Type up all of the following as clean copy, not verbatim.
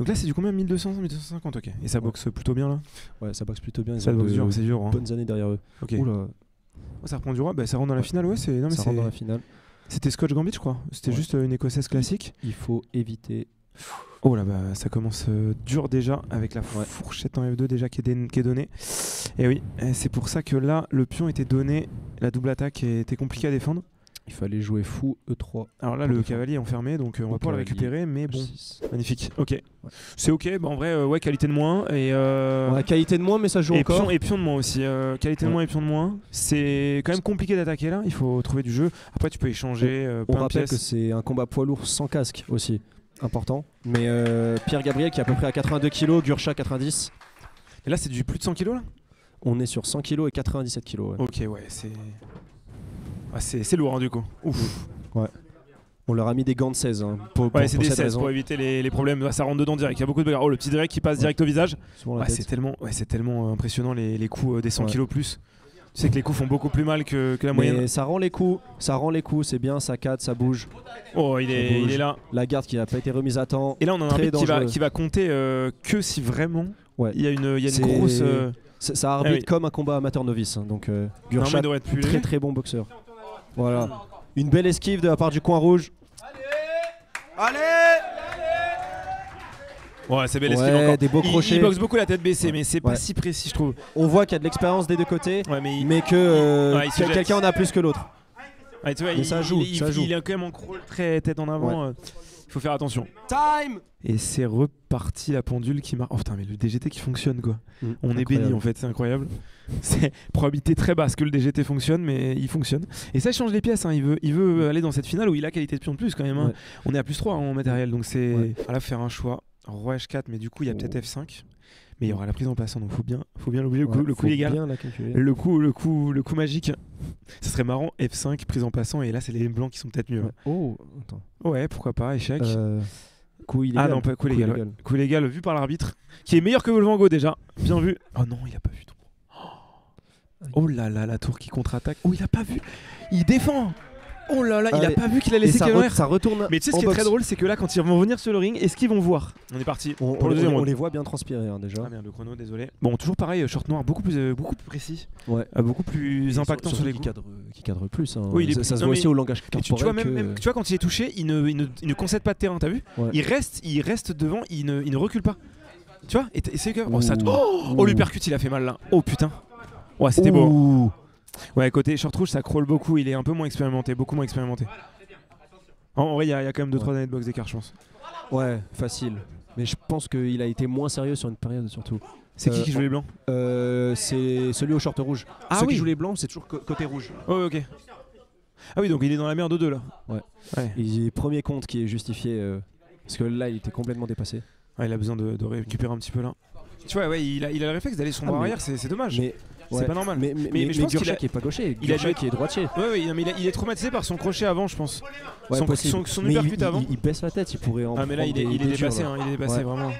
Donc là c'est du combien, 1200, 1250, ok. Et ça boxe plutôt bien là? Ouais, ça boxe plutôt bien. Ils Ça ont boxe de dur, c'est dur. Hein. bonnes années derrière eux. Ok. Oula, Oh, ça reprend du roi, bah, ça rentre dans la finale, ouais. Non, mais ça rentre dans la finale. C'était Scotch Gambit, je crois. C'était Ouais. juste une écossaise classique. Il faut éviter. Oh là, bah ça commence dur déjà avec la fourchette en F2 déjà qui est donnée. Et oui, c'est pour ça que là le pion était donné, la double attaque était compliquée à défendre. Il fallait jouer fou E3. Alors là le cavalier est enfermé, donc on va pouvoir le récupérer, mais bon, magnifique. Ok, c'est ok. Bah, en vrai, ouais, qualité de moins et ouais, qualité de moins, mais ça joue encore. Et pion de moins aussi. Qualité de moins et pion de moins. C'est quand même compliqué d'attaquer là. Il faut trouver du jeu. Après, tu peux échanger. On plein de rappelle pièces. que c'est un combat poids lourd sans casque aussi. Important. Mais Pierre Gabriel qui est à peu près à 82 kg, Gurcha 90. Et là, c'est du plus de 100 kg là. On est sur 100 kg et 97 kg. Ouais. Ok, ouais, c'est lourd hein, du coup. Ouf. Ouais. On leur a mis des gants de 16 hein, ouais, c'est des 16 raison. pour éviter les problèmes. Ça rentre dedans direct. Il y a beaucoup de bagarres. Oh, le petit direct qui passe direct au visage. C'est tellement impressionnant les coups des 100 kg plus. Tu sais que les coups font beaucoup plus mal que la moyenne. Mais ça rend les coups, c'est bien, ça cadre, ça bouge. Oh, il est là. La garde qui n'a pas été remise à temps. Et là, on a un arbitre qui va compter que si vraiment il y a une grosse. Ça arbitre comme un combat amateur novice. Hein, donc Gurcha, très bon boxeur. Voilà. Une belle esquive de la part du coin rouge. Allez! Ouais, c'est belle esquive encore. Des beaux crochets. Il boxe beaucoup la tête baissée, mais c'est pas si précis, je trouve. On voit qu'il y a de l'expérience des deux côtés, mais que quelqu'un en a plus que l'autre. Ouais, tu vois, mais ça joue. Il est quand même en crawl très tête en avant. Il faut faire attention. Time! Et c'est reparti la pendule qui marche. Oh putain, mais le DGT qui fonctionne quoi. On est béni en fait, c'est incroyable. C'est probabilité très basse que le DGT fonctionne, mais il fonctionne. Et ça change les pièces. Hein. Il veut aller dans cette finale où il a qualité de pion de plus quand même. Hein. On est à plus 3 en matériel, donc c'est. Voilà, faire un choix. Roi H4, mais du coup il y a peut-être F5. Mais il y aura la prise en passant, donc faut bien l'oublier, le coup légal, le coup magique. Ça serait marrant, F5, prise en passant, et là c'est les blancs qui sont peut-être mieux. Oh, attends. Ouais, pourquoi pas, échec. Coup illégal. Ah non, pas coup légal. Coup légal vu par l'arbitre, qui est meilleur que Volvango déjà. Bien vu. Oh non, il a pas vu. Oh là là, la tour qui contre-attaque. Oh, il a pas vu. Il défend. Oh là là, il a pas vu qu'il a laissé Cameron. Ça retourne. Mais tu sais ce qui est très drôle, c'est que là, quand ils vont venir sur le ring, est-ce qu'ils vont voir? On est parti. On les voit bien transpirer hein, déjà. Ah merde, le chrono, désolé. Bon, toujours pareil, short noir, beaucoup plus précis. Ouais. Beaucoup plus impactant sur les coups. Qui cadre plus. Hein. Oui, ça se voit aussi au langage corporel. Tu vois, même, tu vois, quand il est touché, il ne concède pas de terrain, t'as vu? Il reste devant, il ne recule pas. Tu vois? Et c'est que. Oh, l'uppercut, il a fait mal là. Oh putain. Ouais, c'était beau. Ouais, côté short rouge, ça crawl beaucoup. Il est un peu moins expérimenté, beaucoup moins expérimenté. En vrai, il y a quand même 2-3 années de boxe d'écart, je pense. Ouais, facile. Mais je pense qu'il a été moins sérieux sur une période surtout. C'est qui joue les blancs? C'est celui au short rouge. Ceux qui jouent les blancs, c'est toujours côté rouge. Oh, ok. Ah oui, donc il est dans la merde de 2 là. Ouais. Et premier compte qui est justifié parce que là, il était complètement dépassé. Ouais, il a besoin de récupérer un petit peu là. Tu vois, ouais, il a le réflexe d'aller sur son bras arrière, c'est dommage. C'est pas normal. Mais je pense Gurcha qui est pas gaucher, Gurcha qui est droitier. Ouais, mais il est traumatisé par son crochet avant, je pense. Ouais, son uppercut avant. Il baisse la tête, il pourrait en. Ah mais là il est dépassé, il est dépassé vraiment.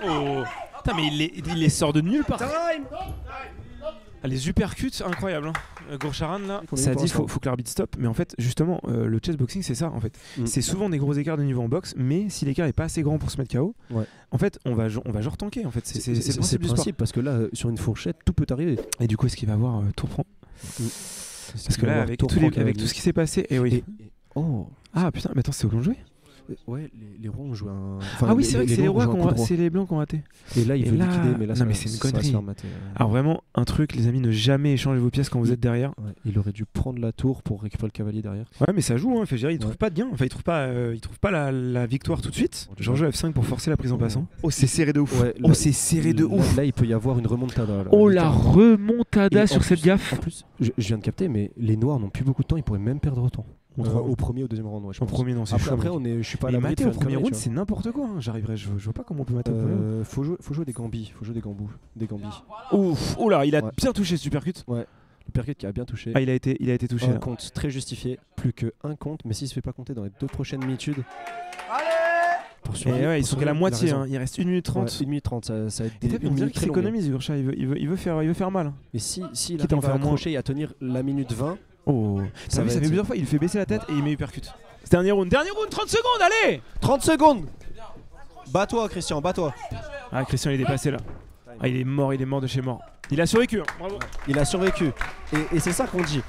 Oh, putain mais il les sort de nulle part. Ah, les uppercuts, incroyable. Hein. Gourcharan là, ça a dit faut que l'arbitre stoppe, mais en fait justement le chessboxing c'est ça en fait. C'est souvent des gros écarts de niveau en boxe, mais si l'écart est pas assez grand pour se mettre KO, en fait on va genre tanker en fait. C'est le principe parce que là sur une fourchette tout peut arriver. Et du coup est-ce qu'il va avoir tour prend parce que là avec tout ce qui s'est passé, et oui. Ah putain, mais attends, c'est au long de jouer. Ouais, les rois ont joué un. Ah oui, c'est vrai que c'est les blancs qui ont raté. Et là, il veut liquider, mais là, non, mais c'est une connerie. Alors, vraiment, un truc, les amis, ne jamais échanger vos pièces quand vous êtes derrière. Ouais, il aurait dû prendre la tour pour récupérer le cavalier derrière. Ouais, mais ça joue, hein. Il trouve pas de gain. Enfin, il trouve pas la victoire tout de suite. Genre, jeu F5 pour forcer la prise en passant. Oh, c'est serré de ouf. C'est serré de ouf. Là, il peut y avoir une remontada. Oh, la remontada sur cette gaffe. En plus, je viens de capter, mais les noirs n'ont plus beaucoup de temps. Ils pourraient même perdre autant. Au premier ou au deuxième round, ouais, je pense. Au premier, non, c'est chaud. Après, je suis pas à l'abri de faire au premier round, c'est n'importe quoi. Hein. Je vois pas comment on peut mater au premier round. Faut jouer des gambis, des gambis. Ouf, oh là, il a bien touché ce uppercut. Ouais, l'uppercut qui a bien touché. Ah, il a été touché. Un compte très justifié, plus qu'un compte, mais s'il se fait pas compter dans les 2 prochaines minutes. Allez, ils sont qu'à la moitié, hein. Il reste 1 minute 30. 1 minute 30, ça va être une minute très économise, Gurcha, il veut faire mal. Et s'il arrive à accrocher et à tenir la minute 20. Oh, ça fait plusieurs fois, il fait baisser la tête et il met uppercut. Dernier round, 30 secondes, allez. 30 secondes. Bats-toi Christian, bats-toi. Ah Christian il est dépassé là. Ah il est mort de chez mort. Il a survécu, hein. Bravo. Il a survécu. Et c'est ça qu'on dit.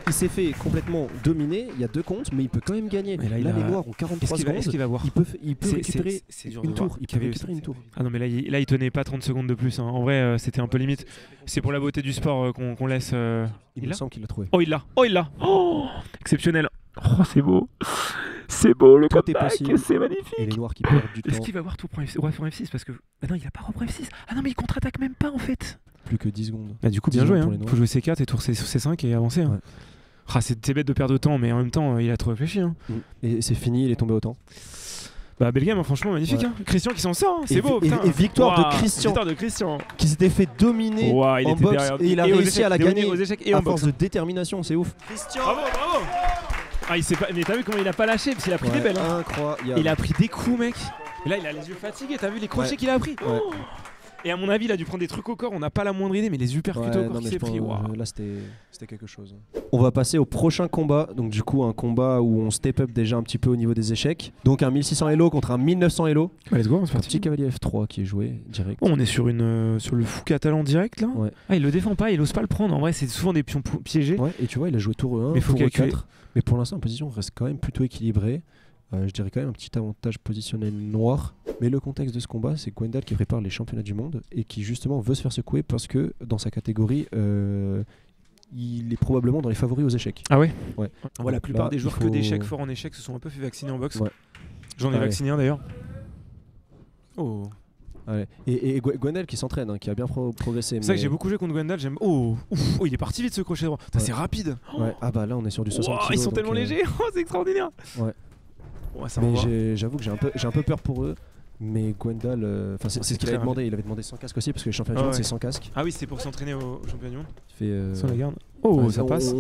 Il s'est fait complètement dominer, il y a 2 comptes, mais il peut quand même gagner. Mais là les Noirs ont 43 secondes. Est-ce qu'il va voir? Il peut récupérer une tour. Il peut récupérer une tour. Ah non mais là il tenait pas 30 secondes de plus. Hein. En vrai c'était un peu limite. C'est pour la beauté du sport qu'on laisse. Il me semble qu'il l'a trouvé. Oh il l'a. Oh exceptionnel. Oh c'est beau. C'est beau le comeback, c'est magnifique. Et les Noirs qui perdent du temps. Est-ce qu'il va voir tout pour F6 parce que non il a pas repris F6. Ah non mais il contre-attaque même pas en fait. Plus que 10 secondes. Bah du coup bien joué hein. Faut jouer C4 et tour C5 et avancer. Hein. Ouais. Ah, c'est bête de perdre de temps, mais en même temps, il a trop réfléchi. Hein. Et c'est fini, il est tombé au temps. Bah, belle game, hein, franchement, magnifique. Hein. Christian qui s'en sort, hein. C'est beau. Et victoire de Christian. Qui s'était fait dominer en boxe et il a réussi à la gagner à force de détermination, c'est ouf. Christian, bravo. Ah, il sait pas, mais t'as vu comment il a pas lâché parce qu'il a pris des belles. Hein. Incroyable. Il a pris des coups, mec. Et là, il a les yeux fatigués, t'as vu les crochets qu'il a pris. Et à mon avis, il a dû prendre des trucs au corps, on n'a pas la moindre idée, mais les uppercuts au corps qu'il s'est pris. Là, c'était quelque chose. On va passer au prochain combat. Donc, du coup, un combat où on step up déjà un petit peu au niveau des échecs. Donc, un 1600 Elo contre un 1900 Elo. Let's go, on se un petit cavalier F3 qui est joué direct. Oh, on est sur le fou catalan direct là. Ah, il le défend pas, il ose pas le prendre. En vrai, c'est souvent des pions piégés. Ouais, et tu vois, il a joué tour 1, tour 4. Mais pour l'instant, la position reste quand même plutôt équilibrée. Je dirais quand même un petit avantage positionnel noir. Mais le contexte de ce combat, c'est Gwendal qui prépare les championnats du monde et qui justement veut se faire secouer parce que dans sa catégorie, il est probablement dans les favoris aux échecs. Ah ouais. La plupart des joueurs que d'échecs forts en échecs se sont un peu fait vacciner en boxe. J'en ai vacciné un d'ailleurs. Oh. Ouais. Et Gwendal qui s'entraîne, hein, qui a bien progressé. C'est ça que j'ai beaucoup joué contre Gwendal. J'aime. Il est parti vite ce crochet droit. C'est rapide. Ah bah là on est sur du 60 kg. Ils sont tellement légers. C'est extraordinaire. Mais j'avoue que j'ai un peu peur pour eux. Mais Gwendal, c'est ce qu'il avait demandé. Il avait demandé 100 casques aussi parce que les championnats du monde c'est 100 casques. Ah oui, c'était pour s'entraîner au championnat du monde. Sur la garde. Ça passe.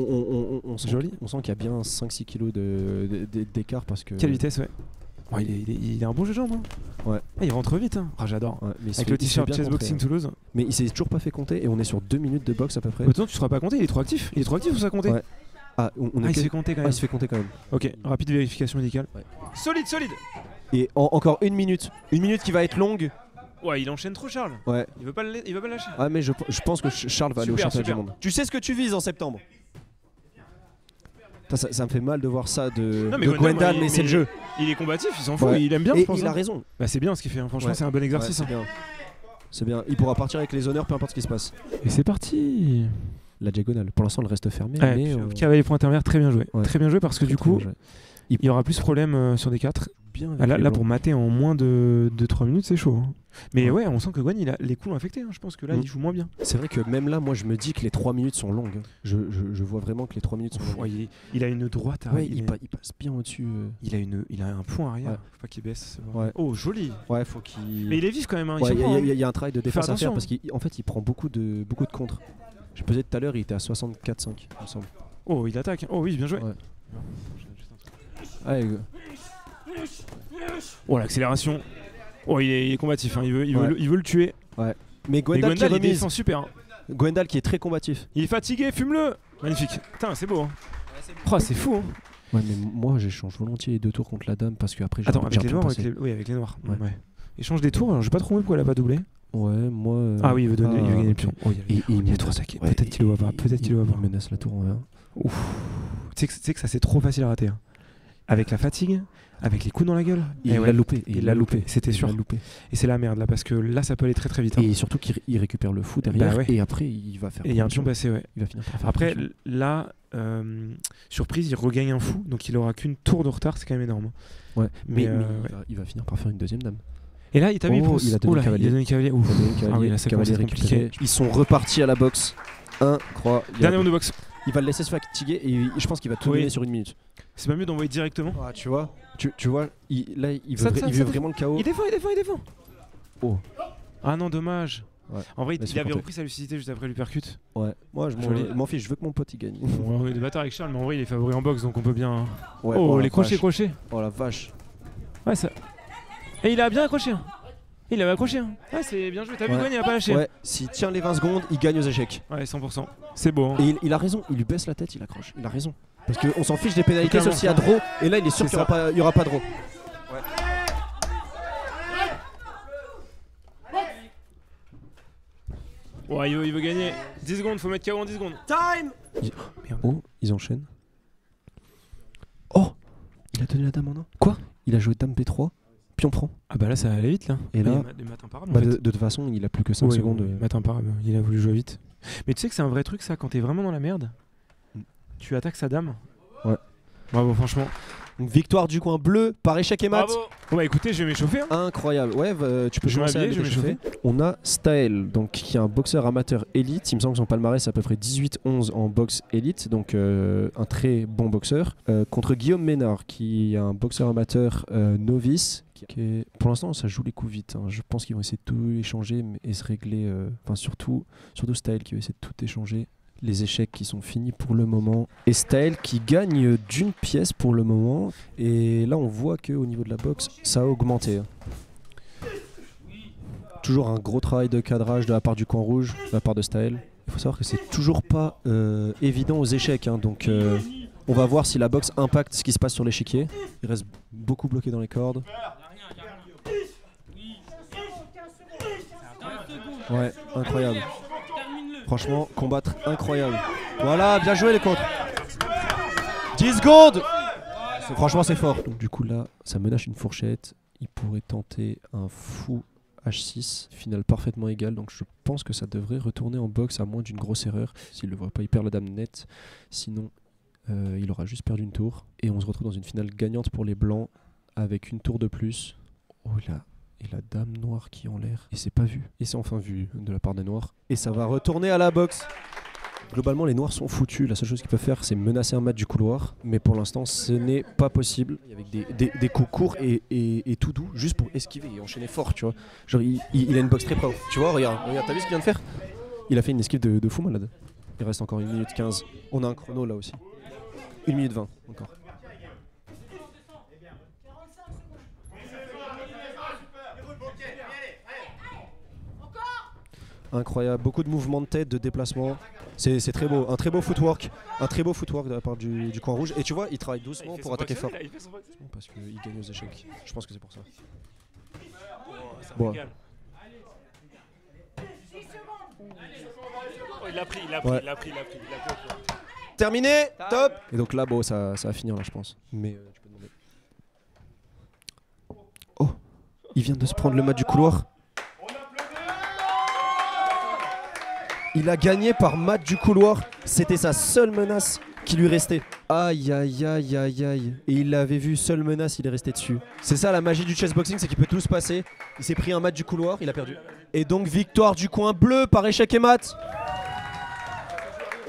C'est joli. On sent qu'il y a bien 5-6 kg d'écart parce que. Quelle vitesse, ouais. Il est un bon jeu de jambes. Hein. Il rentre vite. Hein. J'adore. Avec le t-shirt Chessboxing Toulouse. Mais il s'est toujours pas fait compter et on est sur 2 minutes de boxe à peu près. Attends, tu seras pas compté. Il est trop actif. Il faut ça compter. Il se fait compter quand même. Il se fait compter quand même. Ok, rapide vérification médicale. Solide. Et encore 1 minute. 1 minute qui va être longue. Ouais, il enchaîne trop Charles. Ouais. Il veut pas le lâcher. Ah mais je pense que Charles va aller au championnat du monde. Tu sais ce que tu vises en septembre. Ça me fait mal de voir ça de Gwendal, mais c'est le jeu. Il est combatif, il s'en fout, il aime bien. Et il a raison. Bah c'est bien ce qu'il fait, hein. Franchement c'est un bon exercice. C'est bien. Il pourra partir avec les honneurs peu importe ce qui se passe. Et c'est parti. La diagonale. Pour l'instant, elle reste fermée. Mais cavalier point intermédiaire, très bien joué. Très bien joué parce que du coup, il y aura plus de problèmes sur des 4. Là, pour mater en moins de 3 minutes, c'est chaud. Hein. Mais ouais, on sent que Gwen, les coups l'ont affecté. Hein. Je pense que là, il joue moins bien. C'est vrai que même là, moi, je me dis que les 3 minutes sont longues. Je vois vraiment que les 3 minutes sont longues. Ouais, il a une droite. Il passe bien au-dessus. Il a un point arrière. Faut pas qu'il baisse. Oh, joli. Ouais, faut qu'il. Mais il est vif quand même. Hein. Il y a un travail de défense à faire parce qu'en fait, il prend beaucoup de contres. Je pesais tout à l'heure, il était à 64,5, il me semble. Oh, il attaque. Oh oui, bien joué. Oh, l'accélération. Oh, il est combatif. Hein. Il veut le tuer. Ouais. Mais Gwendal qui il défend super. Hein. Gwendal qui est très combatif. Il est fatigué, fume-le. Magnifique. Putain, c'est beau. Hein. Oh, c'est fou. Hein. Ouais, mais moi, j'échange volontiers les 2 tours contre la dame parce que après. Attends, avec les noirs. Oui, avec les noirs. Ouais. Échange des tours. Alors, j'ai pas trop compris pourquoi elle a pas doublé. Ouais, moi. Ah oui, il veut gagner le pion. Il est trop attaqué. Peut-être qu'il le voit pas. Il menace la tour en vert. Ouf. Tu sais que ça c'est trop facile à rater. Hein. Avec la fatigue, avec les coups dans la gueule. Il l'a loupé. C'était sûr. Et c'est la merde là parce que là ça peut aller très très vite. Hein. Et surtout qu'il récupère le fou derrière et après il va faire. Et il y a un pion passé, Il va finir par faire. Après là, surprise, il regagne un fou donc il aura qu'une tour de retard, c'est quand même énorme. Ouais. Mais il va finir par faire une deuxième dame. Et là, il t'a mis il a donné cavalier. Ah oui, là, ça commence à être compliqué. Ils sont repartis à la boxe. Incroyable. Dernier round de boxe. Il va le laisser se fatiguer et je pense qu'il va tout donner sur 1 minute. C'est pas mieux d'envoyer directement. Ah, tu vois, il veut vraiment le KO. Il défend. Oh. Ah non, dommage. Ouais. En vrai, il avait repris sa lucidité juste après l'uppercut. Ouais. Moi, je m'en fiche. Je veux que mon pote il gagne. On est des bâtards avec Charles, mais en vrai, il est favori en boxe, donc on peut bien. Ouais, oh, les crochets. Oh la vache. Ouais, ça. Et il a bien accroché. Il avait accroché. Ah, c'est bien joué. T'as vu, Gwen, il a pas lâché. Ouais, s'il tient les 20 secondes, il gagne aux échecs. Ouais, 100%. C'est beau. Hein. Et il a raison. Il lui baisse la tête, il accroche. Il a raison. Parce qu'on s'en fiche des pénalités sauf s'il y a draw. Et là il est sûr qu'il n'y aura pas draw. Ouais, il veut gagner. 10 secondes, faut mettre KO en 10 secondes. Time. Oh, ils enchaînent. Oh, il a tenu la dame en 1. Quoi? Il a joué dame B3, pion prend. Ah bah là ça allait vite là. Et là, il mat imparable, bah en fait. de toute façon il a plus que 5 secondes. Il mat imparable, il a voulu jouer vite. Mais tu sais que c'est un vrai truc ça, quand t'es vraiment dans la merde, tu attaques sa dame. Ouais. Bravo franchement. Donc, victoire du coin bleu par échec et mat. Bravo. Bon bah écoutez, je vais m'échauffer. Hein. Incroyable. Ouais, tu peux je commencer à je vais m'échauffer. On a Style, donc qui est un boxeur amateur élite. Il me semble que son palmarès c'est à peu près 18-11 en boxe élite, donc un très bon boxeur. Contre Guillaume Ménard, qui est un boxeur amateur novice. Pour l'instant, ça joue les coups vite. Hein. Je pense qu'ils vont essayer de tout échanger et se régler. Enfin, surtout Style qui va essayer de tout échanger. Les échecs qui sont finis pour le moment. Et Style qui gagne d'une pièce pour le moment. Et là, on voit qu'au niveau de la boxe, ça a augmenté. Toujours un gros travail de cadrage de la part du coin rouge, de la part de Style. Il faut savoir que c'est toujours pas évident aux échecs. Hein. Donc, on va voir si la boxe impacte ce qui se passe sur l'échiquier. Il reste beaucoup bloqué dans les cordes. Ouais, incroyable. Franchement, combattre incroyable. Voilà, bien joué les contres. 10 secondes. Franchement, c'est fort. Donc, du coup, là, ça menace une fourchette. Il pourrait tenter un fou H6. Finale parfaitement égale. Donc, je pense que ça devrait retourner en boxe à moins d'une grosse erreur. S'il ne le voit pas, il perd la dame nette. Sinon, il aura juste perdu une tour. Et on se retrouve dans une finale gagnante pour les blancs avec une tour de plus. Oh là. Et la dame noire qui est en l'air. Et c'est pas vu. Et c'est enfin vu de la part des noirs. Et ça va retourner à la boxe. Globalement, les noirs sont foutus. La seule chose qu'ils peuvent faire, c'est menacer un mat du couloir. Mais pour l'instant, ce n'est pas possible. Avec des coups courts et tout doux, juste pour esquiver et enchaîner fort, tu vois. Genre, il a une boxe très propre. Tu vois, regarde, t'as vu ce qu'il vient de faire? Il a fait une esquive de fou malade. Il reste encore 1 minute 15. On a un chrono là aussi. 1 minute 20 encore. Incroyable, beaucoup de mouvements de tête, de déplacement. C'est très beau, un très beau footwork. Un très beau footwork de la part du coin rouge. Et tu vois, il travaille doucement pour attaquer fort. Parce qu'il gagne aux échecs. Je pense que c'est pour ça. Bon. Il a pris. Terminé, top. Et donc là, bon, ça va finir là, je pense. Mais tu peux demander. Oh, il vient de se prendre le mat du couloir. Il a gagné par mat du couloir. C'était sa seule menace qui lui restait. Aïe aïe aïe aïe aïe. Et il l'avait vu, seule menace, il est resté dessus. C'est ça la magie du chessboxing, c'est qu'il peut tout se passer. Il s'est pris un mat du couloir, il a perdu. Et donc victoire du coin bleu par échec et mat.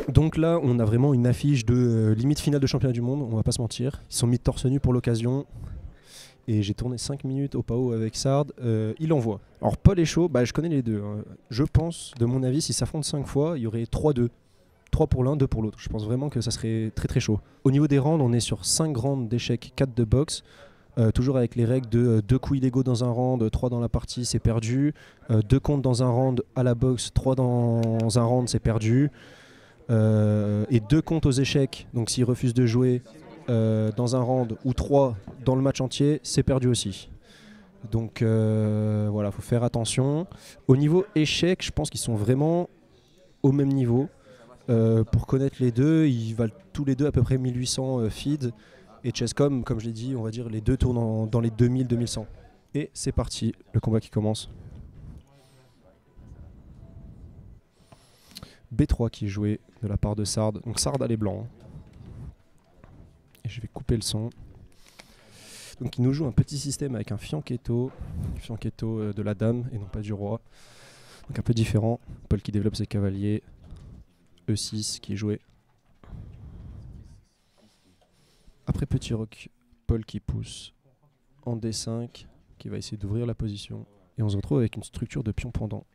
Donc là, on a vraiment une affiche de limite finale de championnat du monde, on va pas se mentir. Ils sont mis torse nu pour l'occasion. Et j'ai tourné 5 minutes au PAO avec Sard, il envoie. Alors Paul est chaud, je connais les deux. Hein. Je pense, de mon avis, si ça s'affrontent 5 fois, il y aurait 3-2. 3 pour l'un, 2 pour l'autre. Je pense vraiment que ça serait très très chaud. Au niveau des rounds, on est sur 5 rounds d'échecs, 4 de boxe. Toujours avec les règles de 2 coups illégaux dans un round, 3 dans la partie, c'est perdu. 2 comptes dans un round à la boxe, 3 dans un round, c'est perdu. Et 2 comptes aux échecs, donc s'il refuse de jouer dans un round ou 3 dans le match entier, c'est perdu aussi. Donc voilà, faut faire attention. Au niveau échec, je pense qu'ils sont vraiment au même niveau. Pour connaître les deux, ils valent tous les deux à peu près 1800 feed. Et Chesscom, comme je l'ai dit, on va dire les deux tournent dans les 2000-2100. Et c'est parti, le combat qui commence. B3 qui est joué de la part de Sard. Donc Sard a les blancs. Et je vais couper le son. Donc il nous joue un petit système avec un fianchetto de la dame et non pas du roi. Donc un peu différent. Paul qui développe ses cavaliers. E6 qui est joué. Après petit roc, Paul qui pousse en D5, qui va essayer d'ouvrir la position. Et on se retrouve avec une structure de pions pendant.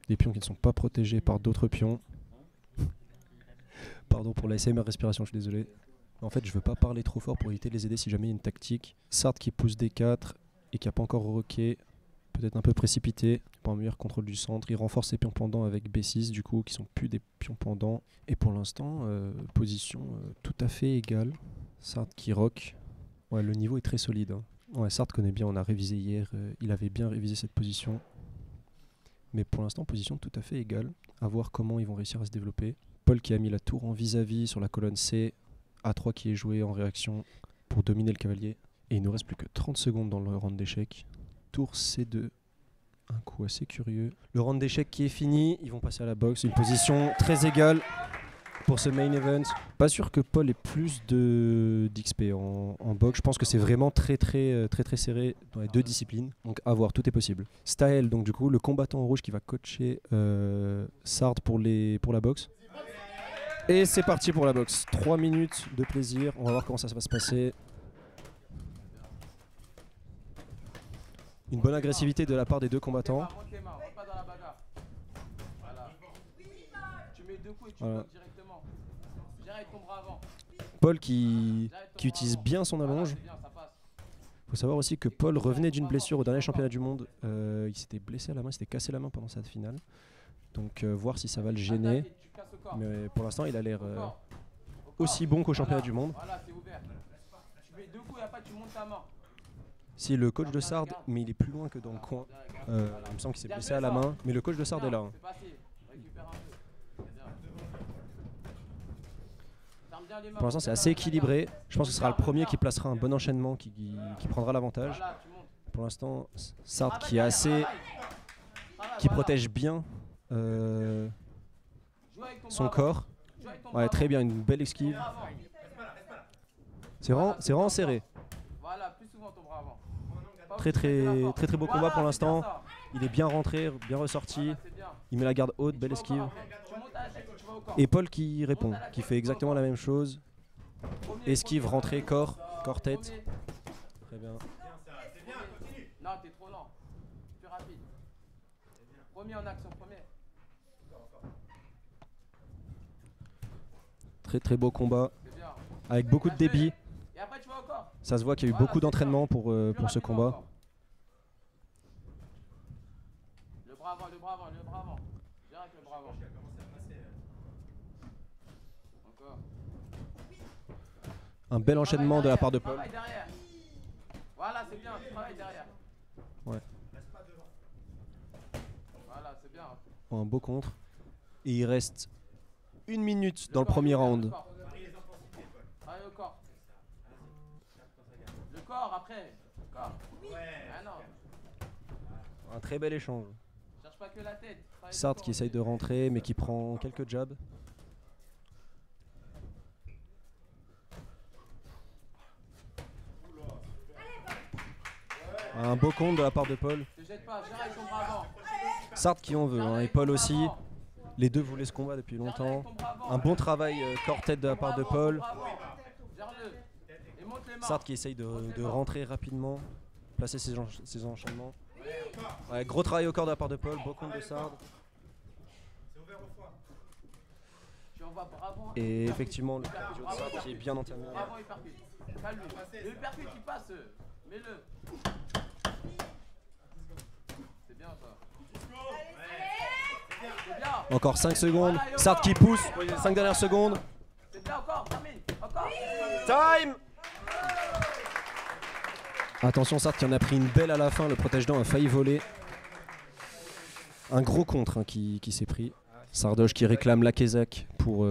Des pions qui ne sont pas protégés par d'autres pions. Pardon pour la ASMR respiration, je suis désolé. En fait, je veux pas parler trop fort pour éviter de les aider si jamais il y a une tactique. Sard qui pousse D4 et qui n'a pas encore roqué. peut-être un peu précipité pour un meilleur contrôle du centre. Il renforce ses pions pendants avec B6 du coup qui sont plus des pions pendants. Et pour l'instant, position tout à fait égale. Sardes qui rock. Ouais, le niveau est très solide. Hein. Ouais, Sardes connaît bien, on a révisé hier, il avait bien révisé cette position. Mais pour l'instant, position tout à fait égale. À voir comment ils vont réussir à se développer. Paul qui a mis la tour en vis-à-vis sur la colonne C. A3 qui est joué en réaction pour dominer le cavalier. Et il ne nous reste plus que 30 secondes dans le round d'échecs. Tour C2. Un coup assez curieux. Le round d'échecs qui est fini. Ils vont passer à la boxe. Une position très égale pour ce main event. Pas sûr que Paul ait plus d'XP en boxe. Je pense que c'est vraiment très serré dans les deux disciplines. Donc à voir, tout est possible. Staël, donc du coup, le combattant en rouge qui va coacher Sardes pour la boxe. Et c'est parti pour la boxe. 3 minutes de plaisir. On va voir comment ça va se passer. Une bonne agressivité de la part des deux combattants. Voilà. Paul qui utilise bien son allonge. Il faut savoir aussi que Paul revenait d'une blessure au dernier championnat du monde. Il s'était blessé à la main, il s'était cassé la main pendant cette finale. Donc voir si ça va le gêner. Mais pour l'instant il a l'air aussi bon qu'au championnat du monde. Si le coach de Sardes, mais il est plus loin que dans le coin. Il me semble qu'il s'est blessé à la main, mais le coach de Sardes est là. Hein. Pour l'instant c'est assez équilibré. Je pense que ce sera le premier qui placera un bon enchaînement, qui prendra l'avantage. Pour l'instant, Sardes qui protège bien son corps. Ouais, très bien, une belle esquive. C'est vraiment serré. Très beau combat pour l'instant. Il est bien rentré, bien ressorti. Il met la garde haute, belle esquive. Et Paul qui répond, qui fait exactement la même chose. Esquive, rentrée, corps, tête. Très bien. Non, t'es trop lent. Plus rapide. Premier en action, premier. Très beau combat. Avec beaucoup de débit. Ça se voit qu'il y a eu beaucoup d'entraînement pour ce combat. Le bras avant. Direct le bras avant. Encore. Un bel enchaînement de la part de Paul. Voilà, c'est bien, travaille derrière. Ouais. Voilà, c'est bien. Un beau contre. Et il reste 1 minute dans le premier round. Travaille au corps. Le corps après. Le corps. Ah non. Un très bel échange. Cherche pas que la tête. Sardes qui essaye de rentrer mais qui prend quelques jabs. Un beau contre de la part de Paul. Sardes qui en veut, hein, et Paul aussi. Les deux voulaient ce combat depuis longtemps. Un bon travail corps-tête de la part de Paul. Sardes qui essaye de rentrer rapidement, placer ses enchaînements. Ouais, gros travail au corps de la part de Paul, beau contre de Sardes. Et effectivement, le cardio de Sardes qui est bien entamé. Le hypercute qui passe, mets-le. C'est bien ça. Encore 5 secondes. Sardes qui pousse, 5 dernières secondes. C'est bien encore, termine. Encore. Time. Attention, Sardes qui en a pris une belle à la fin. Le protège-dents a failli voler. Un gros contre hein, qui s'est pris. Sardoche qui réclame la Kézak pour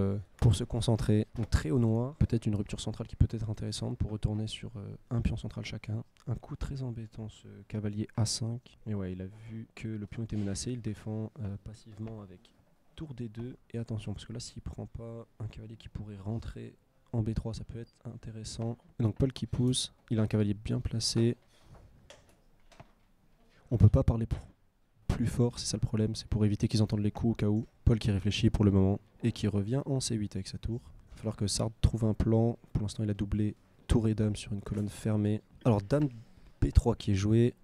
se concentrer. Donc très haut noir. Peut-être une rupture centrale qui peut être intéressante pour retourner sur un pion central chacun. Un coup très embêtant ce cavalier A5. Mais ouais, il a vu que le pion était menacé. Il défend passivement avec tour D2. Et attention, parce que là, s'il prend pas un cavalier qui pourrait rentrer en B3, ça peut être intéressant. Et donc Paul qui pousse. Il a un cavalier bien placé. On peut pas parler plus fort, c'est ça le problème, c'est pour éviter qu'ils entendent les coups au cas où. Paul qui réfléchit pour le moment et qui revient en C8 avec sa tour. Il va falloir que Sardes trouve un plan. Pour l'instant, il a doublé tour et dame sur une colonne fermée. Alors dame B3 qui est joué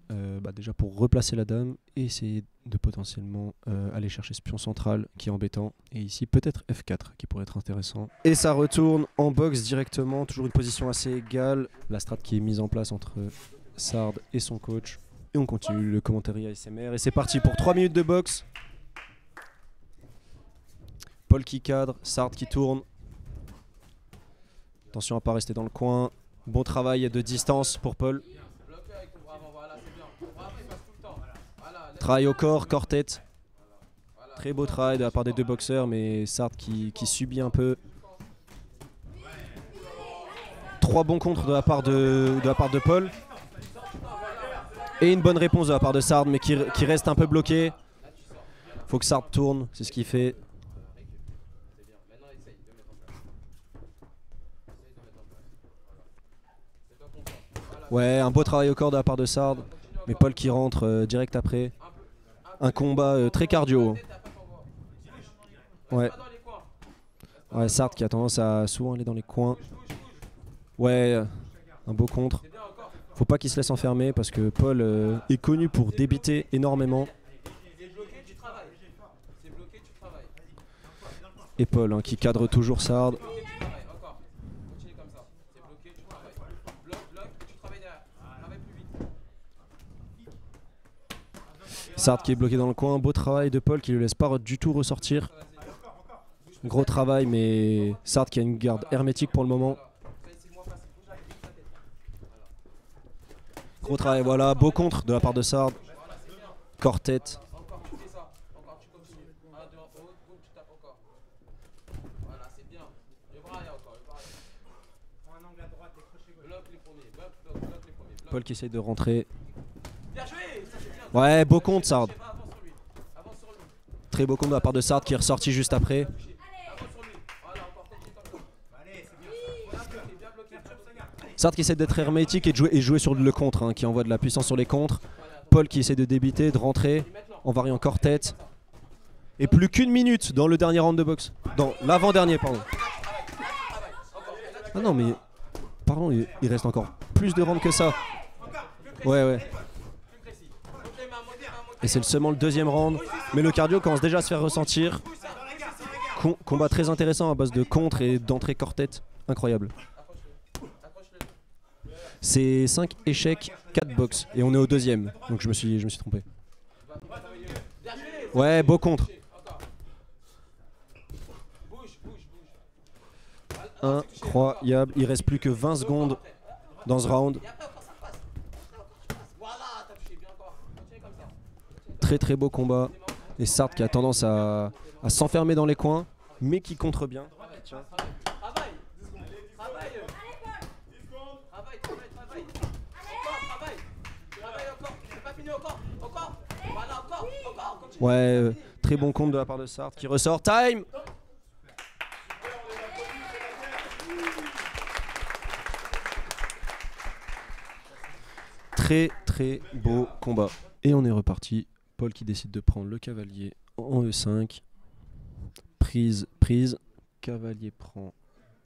déjà pour replacer la dame et essayer de potentiellement aller chercher ce pion central qui est embêtant. Et ici peut-être F4 qui pourrait être intéressant. Et ça retourne en boxe directement, toujours une position assez égale. La strat qui est mise en place entre Sardes et son coach. Et on continue le commentaire ASMR. Et c'est parti pour 3 minutes de boxe. Paul qui cadre, Sard qui tourne. Attention à pas rester dans le coin. Bon travail de distance pour Paul. Travail au corps, corps-tête. Très beau travail de la part des deux boxeurs, mais Sard qui subit un peu. 3 bons contres de la part de Paul. Et une bonne réponse de la part de Sard, mais qui reste un peu bloqué. Faut que Sard tourne, c'est ce qu'il fait. Ouais, un beau travail au corps de la part de Sard, mais Paul qui rentre direct après. Un combat très cardio. Ouais. Ouais, Sard qui a tendance à souvent aller dans les coins. Ouais, un beau contre. Faut pas qu'il se laisse enfermer parce que Paul est connu pour débiter énormément. Et Paul hein, qui cadre toujours Sard. Sard qui est bloqué dans le coin, beau travail de Paul qui ne le laisse pas du tout ressortir. Gros travail, mais Sard qui a une garde hermétique pour le moment. Gros travail, voilà, beau contre de la part de Sard. Corps-tête. Paul qui essaye de rentrer. Ouais, beau contre Sard. Très beau contre de la part de Sard qui est ressorti juste après. Sard qui essaie d'être hermétique et de jouer sur le contre, hein, qui envoie de la puissance sur les contres. Paul qui essaie de débiter, de rentrer en variant corps-tête. Et plus qu'une minute dans le dernier round de boxe. Dans l'avant-dernier, pardon. Ah non, mais pardon, il reste encore plus de rounds que ça. Ouais. Et c'est seulement le deuxième round. Mais le cardio commence déjà à se faire ressentir. Combat très intéressant à base de contre et d'entrée corps-tête. Incroyable. C'est 5 échecs, 4 box. Et on est au deuxième. Donc je me suis trompé. Ouais, beau contre. Incroyable. Il reste plus que 20 secondes dans ce round. Très beau combat. Et Sard qui a tendance à s'enfermer dans les coins, mais qui contre bien. Ouais, très bon contre de la part de Sard qui ressort. Time! Très beau combat. Et on est reparti. Paul qui décide de prendre le cavalier en E5. Prise. Cavalier prend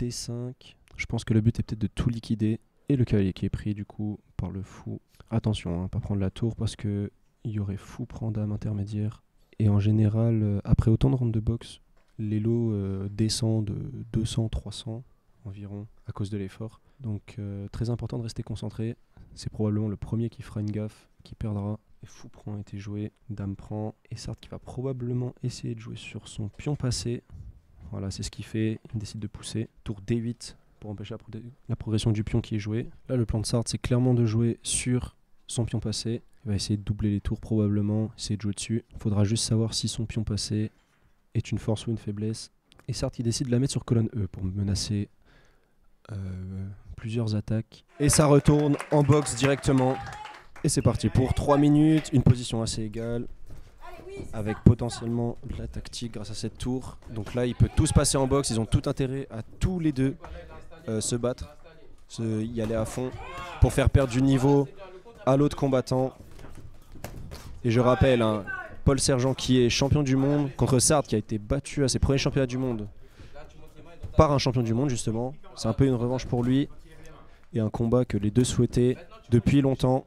D5. Je pense que le but est peut-être de tout liquider. Et le cavalier qui est pris du coup par le fou. Attention, pas prendre la tour parce que il y aurait fou prend dame intermédiaire. Et en général, après autant de rounds de boxe, les lots descendent de 200-300 environ à cause de l'effort. Donc très important de rester concentré. C'est probablement le premier qui fera une gaffe, qui perdra. Et fou prend a été joué, dame prend. Et Sard qui va probablement essayer de jouer sur son pion passé. Voilà, c'est ce qu'il fait. Il décide de pousser. Tour D8 pour empêcher la progression du pion qui est joué. Là, le plan de Sard, c'est clairement de jouer sur son pion passé. Il va essayer de doubler les tours probablement, essayer de jouer dessus. Il faudra juste savoir si son pion passé est une force ou une faiblesse. Et Sard qui décide de la mettre sur colonne E pour menacer plusieurs attaques. Et ça retourne en boxe directement. Et c'est parti pour 3 minutes, une position assez égale, avec potentiellement de la tactique grâce à cette tour. Donc là, il peut tout se passer en boxe, ils ont tout intérêt à tous les deux se battre, y aller à fond, pour faire perdre du niveau à l'autre combattant. Et je rappelle, Paul Sergent qui est champion du monde contre Sard qui a été battu à ses premiers championnats du monde par un champion du monde justement. C'est un peu une revanche pour lui et un combat que les deux souhaitaient depuis longtemps.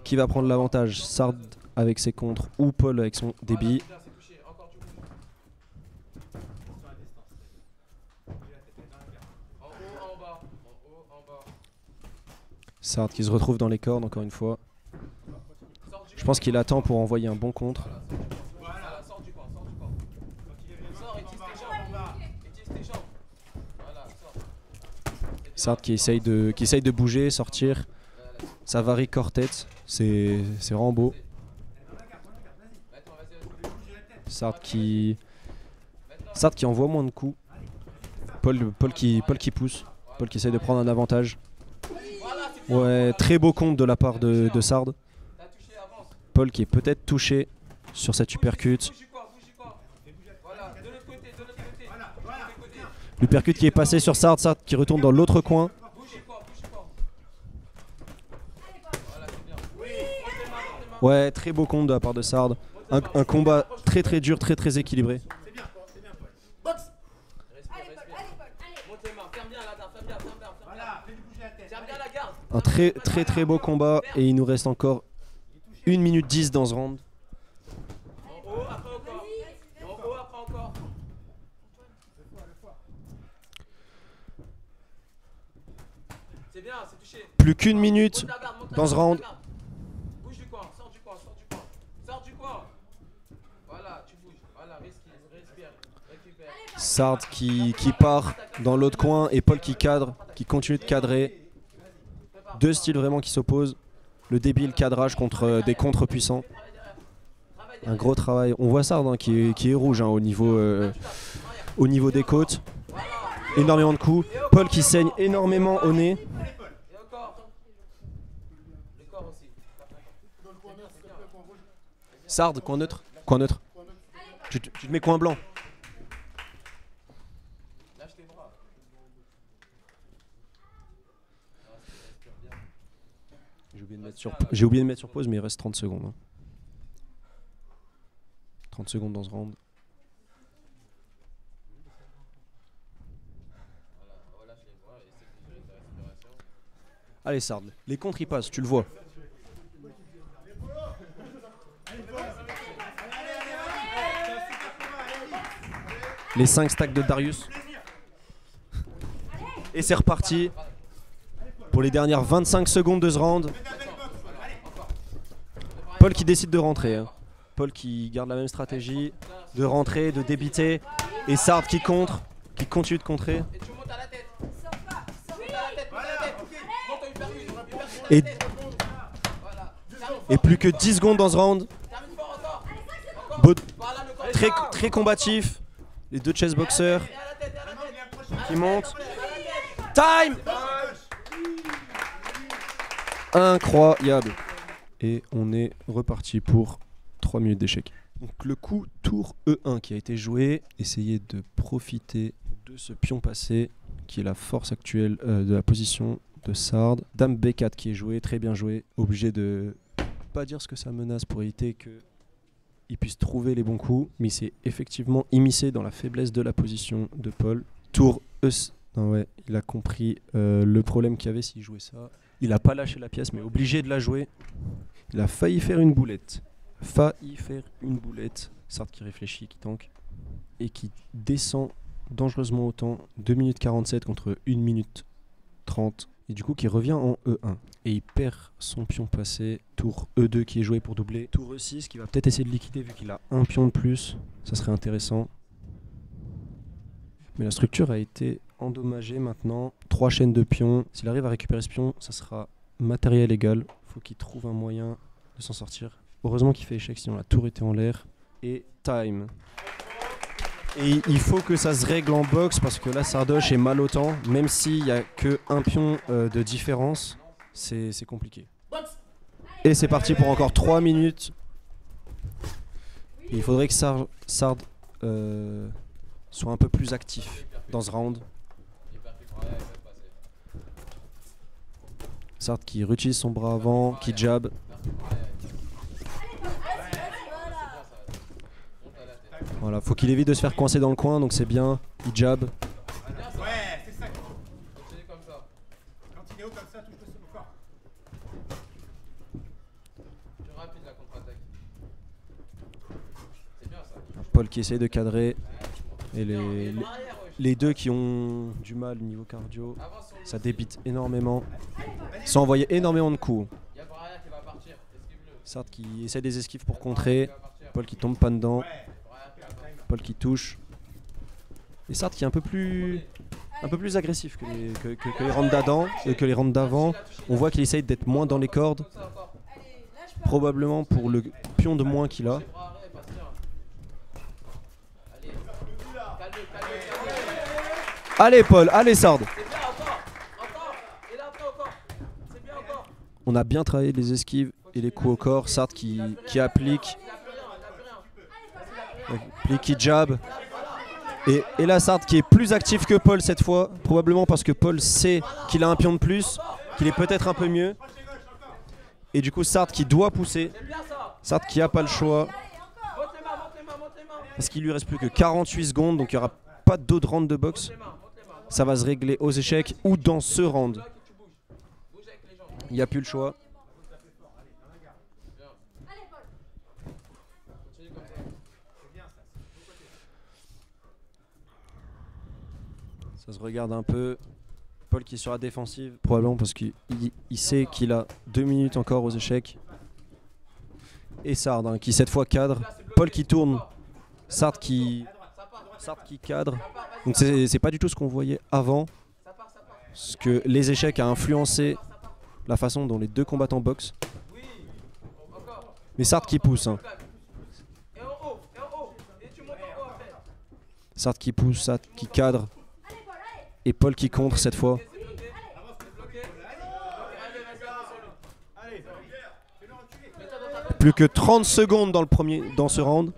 Qui va prendre l'avantage, Sard avec ses contres ou Paul avec son débit? Sard qui se retrouve dans les cordes encore une fois. Je pense qu'il attend pour envoyer un bon contre. Voilà, sors du coin, sors du coin. Sors, utilise tes jambes. Utilise tes jambes. Voilà, sors. Sard qui essaye de bouger, sortir. Ça varie corps-tête. C'est vraiment beau. Sard qui envoie moins de coups. Paul qui pousse. Paul qui essaye de prendre un avantage. Ouais, très beau compte de la part de Sard. Paul qui est peut-être touché sur cette uppercut. L'uppercut qui est passé sur Sard, Sard qui retourne dans l'autre coin. Ouais, très beau compte de la part de Sard. Un combat très très dur, très très équilibré. Un très très très beau combat et il nous reste encore 1 minute 10 dans ce round. Plus qu'une minute dans ce round. Bouge du coin, sors du coin, sors du coin. Sors du coin. Voilà, tu bouges. Voilà, respire, récupère. Sard qui part dans l'autre coin et Paul qui cadre, qui continue de cadrer. Deux styles vraiment qui s'opposent. Le débile cadrage contre des contres puissants. Un gros travail. On voit Sard hein, qui est rouge hein, au niveau des côtes. Énormément de coups. Paul qui saigne énormément au nez. Sard, coin neutre. Coin neutre. Tu te mets coin blanc. J'ai oublié de mettre sur pause, mais il reste 30 secondes. Hein. 30 secondes dans ce round. Allez Sard, les contres y passent, tu le vois. Les 5 stacks de Darius. Et c'est reparti pour les dernières 25 secondes de ce round. Paul qui décide de rentrer. Hein. Paul qui garde la même stratégie de rentrer, de débiter. Et Sard qui contre, qui continue de contrer. Et plus que 10 secondes dans ce round. Très, très combatif. Les deux chessboxers qui montent. Time! Incroyable. Et on est reparti pour 3 minutes d'échec. Donc le coup tour E1 qui a été joué. Essayez de profiter de ce pion passé qui est la force actuelle de la position de Sard. Dame B4 qui est joué, très bien joué. Obligé de pas dire ce que ça menace pour éviter qu'il puisse trouver les bons coups. Mais il s'est effectivement immiscé dans la faiblesse de la position de Paul. Tour E5. Non, ouais, il a compris le problème qu'il y avait s'il jouait ça. Il n'a pas lâché la pièce mais obligé de la jouer. Il a failli faire une boulette. Sard qui réfléchit, qui tank. Et qui descend dangereusement autant. 2 minutes 47 contre 1 minute 30. Et du coup qui revient en E1. Et il perd son pion passé. Tour E2 qui est joué pour doubler. Tour E6 qui va peut-être essayer de liquider vu qu'il a un pion de plus. Ça serait intéressant. Mais la structure a été endommagée maintenant. 3 chaînes de pions. S'il arrive à récupérer ce pion, ça sera matériel égal. Faut qu'il trouve un moyen de s'en sortir. Heureusement qu'il fait échec, sinon la tour était en l'air. Et time. Et il faut que ça se règle en boxe parce que là Sardoche est mal au temps. Même s'il n'y a qu'un pion de différence, c'est compliqué. Et c'est parti pour encore 3 minutes. Et il faudrait que Sard soit un peu plus actif dans ce round. Sard qui réutilise son bras avant, qui jab. Voilà, faut qu'il évite de se faire coincer dans le coin, donc c'est bien. Il jab. Ouais, c'est ça. Continue comme ça. Quand il est haut comme ça, touche le fort. Plus rapide la contre-attaque. C'est bien ça. Paul qui essaye de cadrer. Et les deux qui ont du mal niveau cardio. Ça débite énormément. Ils sont envoyés énormément de coups. Il y a Braya qui va partir. Esquive-le. Sartre qui essaie des esquives pour contrer. Paul qui tombe pas dedans. Paul qui touche. Et Sartre qui est un peu plus agressif que les rounds d'avant. On voit qu'il essaye d'être moins dans les cordes. Probablement pour le pion de moins qu'il a. Allez Paul, allez Sartre. On a bien travaillé les esquives et les coups au corps. Sartre qui applique, qui jab. Et là Sartre qui est plus actif que Paul cette fois. Probablement parce que Paul sait qu'il a un pion de plus, qu'il est peut-être un peu mieux. Et du coup Sartre qui doit pousser. Sartre qui n'a pas le choix. Parce qu'il lui reste plus que 48 secondes. Donc il n'y aura pas d'autres rounds de boxe. Ça va se régler aux échecs ou dans ce round. Il n'y a plus le choix. Ça se regarde un peu. Paul qui est sur la défensive, probablement parce qu'il sait qu'il a 2 minutes encore aux échecs. Et Sartre qui cette fois cadre. Paul qui tourne. Sartre qui cadre. Donc c'est pas du tout ce qu'on voyait avant. Parce que les échecs a influencé la façon dont les deux combattants boxent. Mais Sartre qui pousse. Hein. Sartre qui pousse, Sartre qui cadre. Et Paul qui contre cette fois. Plus que 30 secondes dans ce round.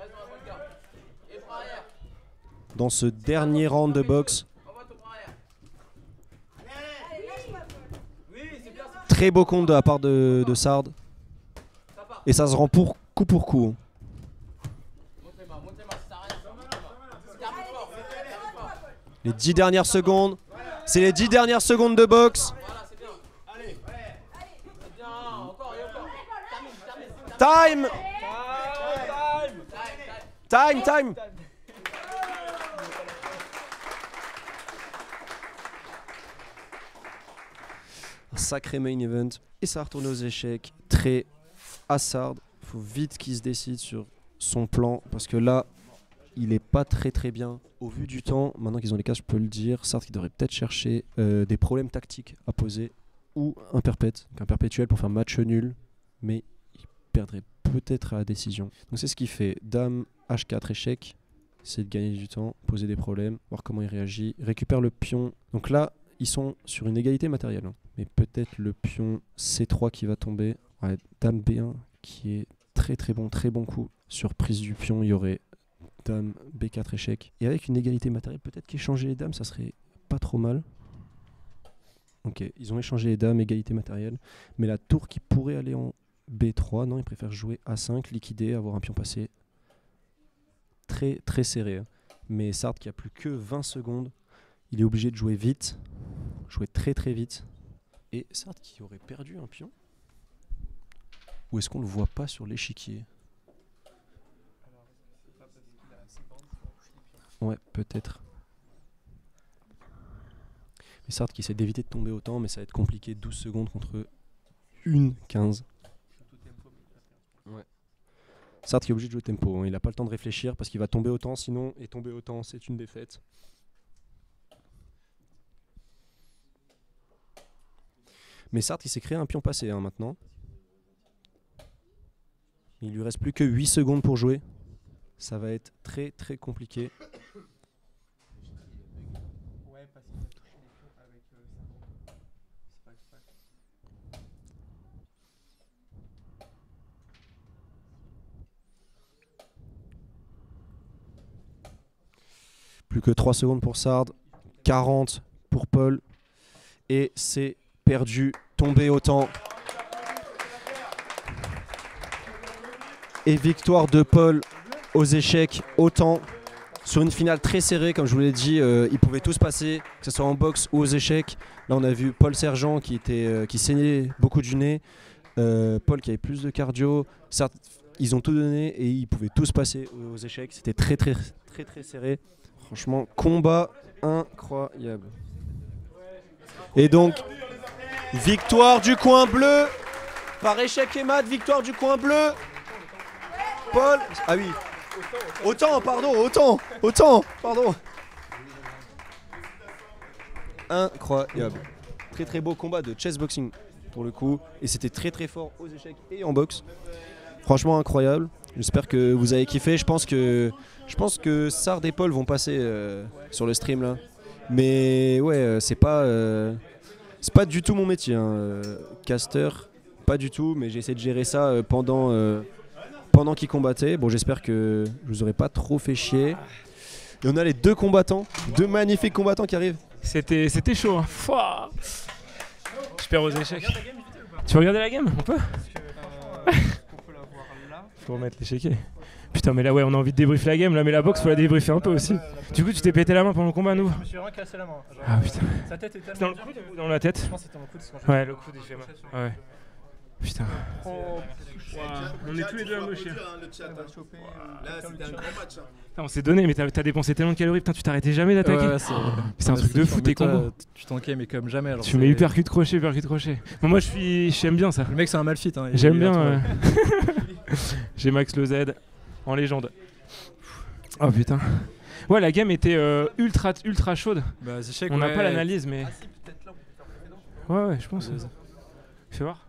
Dans ce dernier round de boxe. Très beau compte de la part de Sartre. Et ça se rend pour coup. Les 10 dernières secondes. C'est les 10 dernières secondes de boxe. Time. Un sacré main event. Et ça retourne aux échecs. Très hasard. Il faut vite qu'il se décide sur son plan. Parce que là, il est pas très bien. Au vu du temps, maintenant qu'ils ont les cas, je peux le dire. Sartre qui devrait peut-être chercher des problèmes tactiques à poser. Ou un perpétuel pour faire match nul. Mais il perdrait peut-être à la décision. Donc c'est ce qu'il fait. Dame, H4, échec. Essayer de gagner du temps, poser des problèmes, voir comment il réagit. Récupère le pion. Donc là, ils sont sur une égalité matérielle. Hein. Mais peut-être le pion C3 qui va tomber. Ouais, Dame B1 qui est très bon coup. Sur prise du pion, il y aurait Dame B4 échec. Et avec une égalité matérielle, peut-être qu'échanger les dames, ça serait pas trop mal. Ok, ils ont échangé les dames, égalité matérielle. Mais la tour qui pourrait aller en B3, non, ils préfèrent jouer A5, liquider, avoir un pion passé. Très serré. Hein. Mais Sartre qui a plus que 20 secondes, il est obligé de jouer vite. Jouer très vite. Et Sartre qui aurait perdu un pion. Ou est-ce qu'on le voit pas sur l'échiquier? Ouais, peut-être. Mais Sartre qui essaie d'éviter de tomber autant, mais ça va être compliqué. 12 secondes contre 1,15. Ouais. Sartre qui est obligé de jouer tempo. Hein. Il n'a pas le temps de réfléchir parce qu'il va tomber autant, sinon, et tomber autant, c'est une défaite. Mais Sartre, il s'est créé un pion passé hein, maintenant. Il lui reste plus que 8 secondes pour jouer. Ça va être très compliqué. Plus que 3 secondes pour Sartre. 40 pour Paul. Et c'est perdu, tombé autant. Et victoire de Paul aux échecs autant. Sur une finale très serrée, comme je vous l'ai dit, ils pouvaient tous passer, que ce soit en boxe ou aux échecs. Là, on a vu Paul Sergent qui saignait beaucoup du nez. Paul qui avait plus de cardio. Certes, ils ont tout donné et ils pouvaient tous passer aux échecs. C'était très serré. Franchement, combat incroyable. Et donc, Victoire du coin bleu. Par échec et mat, victoire du coin bleu. Paul. Ah oui. Autant, pardon. Incroyable. Très très beau combat de chessboxing pour le coup. Et c'était très très fort aux échecs et en boxe. Franchement incroyable. J'espère que vous avez kiffé. Je pense que Sard et Paul vont passer sur le stream là. Mais ouais, c'est pas du tout mon métier, hein. Caster, pas du tout. Mais j'ai essayé de gérer ça pendant qu'ils combattaient. Bon, j'espère que je vous aurais pas trop fait chier. Et on a les deux magnifiques combattants qui arrivent. C'était chaud, hein. Fouah. Je perds aux échecs. Tu veux regarder la game? On peut? Faut remettre l'échiquier. Putain, mais là, ouais, on a envie de débriefer la game là, mais la boxe, faut la débriefer un peu aussi. Du coup, tu t'es pété la main pendant le combat, nous? Je me suis vraiment cassé la main. Genre, Ah putain. sa tête est Dans tellement le coude ou dans la tête? Je pense que c'était dans le coude. Quand Ouais, le coude il fait mal. Ouais. Putain. On est tous les deux à mocher. Là, c'était un grand match. Putain, on s'est donné, mais t'as dépensé tellement de calories, putain, tu t'arrêtais jamais d'attaquer. Ouais, c'est un truc de fou tes combos. Tu tankais mais comme jamais. Alors tu mets uppercut crochet. Bon, moi j'aime bien ça. Le mec c'est un malfit. Hein, j'aime bien. J'ai Max le Z en légende. Oh putain. Ouais, la game était ultra chaude. Bah, on n'a pas l'analyse, mais. Ouais, je pense. Fais voir.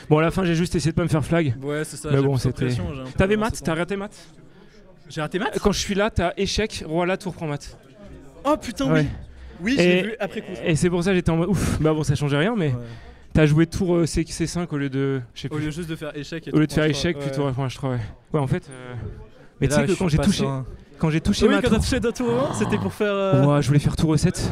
Bon, à la fin, j'ai juste essayé de pas me faire flag. Ouais, c'est ça. Mais bon, c'était. T'avais mat? T'as raté mat? J'ai raté mat? Quand je suis là, t'as échec, roi là, tour prend mat. Oh putain, ouais. Oui, j'ai vu après coup. Et c'est pour ça que j'étais en mode ouf. Bah bon, ça changeait rien, mais. Ouais. T'as joué tour C5 au lieu de. Au lieu juste de faire échec. Au lieu de faire échec, puis tour H3, ouais. Ouais, en fait. Mais tu sais que quand j'ai touché. Quand j'ai touché ma tour. Oui, quand t'as touché d'un tour, c'était pour faire. Ouais, je voulais faire tour E7.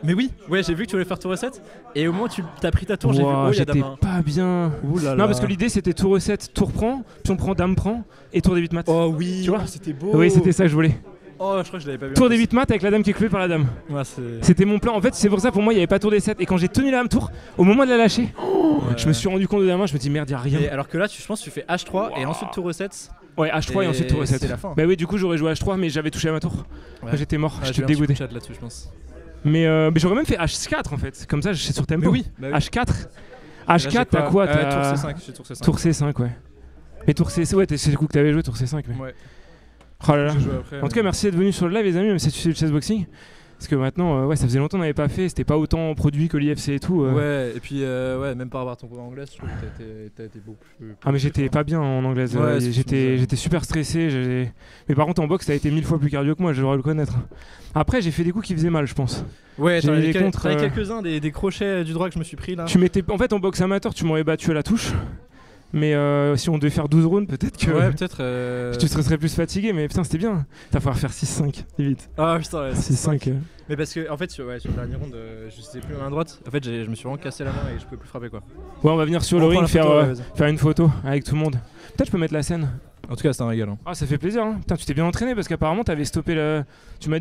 Mais oui, ouais, j'ai vu que tu voulais faire tour E7 et au moment où tu t'as pris ta tour, j'ai vu j'étais pas bien. Non, parce que l'idée c'était tour E7, tour prend, puis on prend dame prend et tour D8 mat. Oh oui, tu vois, c'était beau. Oui, c'était ça que je voulais. Oh, je crois que je l'avais pas vu. Tour D8 mat avec la dame qui est clouée par la dame. Ouais, c'était mon plan. En fait, c'est pour ça pour moi il y avait pas tour D7 et quand j'ai tenu la dame tour, au moment de la lâcher, je me suis rendu compte de la main, je me dis merde, y a rien. Et alors que là, je pense que tu fais H3 et ensuite tour E7. Ouais, H3 et ensuite tour E7. C'est la fin. Bah oui, du coup j'aurais joué H3 mais j'avais touché à ma tour. J'étais mort, j'étais dégoûté. Là-dessus, je pense. Mais j'aurais même fait H4 en fait, comme ça je sais sur tempo. Mais oui, H4. H4 t'as quoi? Tour C5, j'ai tour C5. Tour C5, ouais. Mais tour C5, ouais, c'est le coup que t'avais joué tour C5. Mais... Ouais. Oh là là. En tout cas, merci d'être venu sur le live, les amis, même si tu fais le chessboxing. Parce que maintenant, ouais, ça faisait longtemps qu'on n'avait pas fait, c'était pas autant produit que l'IFC et tout. Ouais, et puis, ouais, même par rapport à ton cours anglaise, je trouve que t'as été beaucoup plus. Ah, mais j'étais pas bien en anglaise. Ouais, j'étais super stressé. Mais par contre, en boxe, t'as été 1000 fois plus cardio que moi, je dois le reconnaître. Après, j'ai fait des coups qui faisaient mal, je pense. Ouais, t'en avais quelques-uns, des crochets du droit que je me suis pris là. En fait, en boxe amateur, tu m'aurais battu à la touche. Mais si on devait faire 12 rounds, peut-être que. Ouais, peut-être. Tu serais plus fatigué, mais putain, c'était bien. T'as falloir faire 6-5, vite. Ah putain, ouais. 6-5. Mais parce que, en fait, sur le dernier round, je sais plus main droite. En fait, je me suis vraiment cassé la main et je pouvais plus frapper quoi. Ouais, on va venir sur le ring faire une photo avec tout le monde. Peut-être je peux mettre la scène. En tout cas, c'était un régal. Hein. Ah, ça fait plaisir. Hein. Putain, tu t'es bien entraîné parce qu'apparemment, t'avais stoppé le.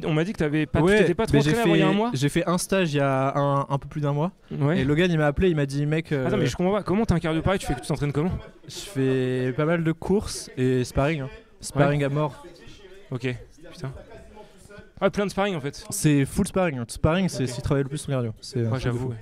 On m'a dit que t'étais pas trop entraîné avant il y a un mois. J'ai fait un stage il y a un peu plus d'un mois. Ouais. Et Logan, il m'a appelé, il m'a dit, mec. Attends, mais je comprends pas. Comment t'as un cardio pareil? Tu t'entraînes comment? Je fais pas mal de courses et sparring. Hein. Sparring à mort. Ok. Putain. Ouais, plein de sparring en fait. C'est full sparring. Sparring, c'est ce qui travaille le plus ton cardio. Ouais, j'avoue.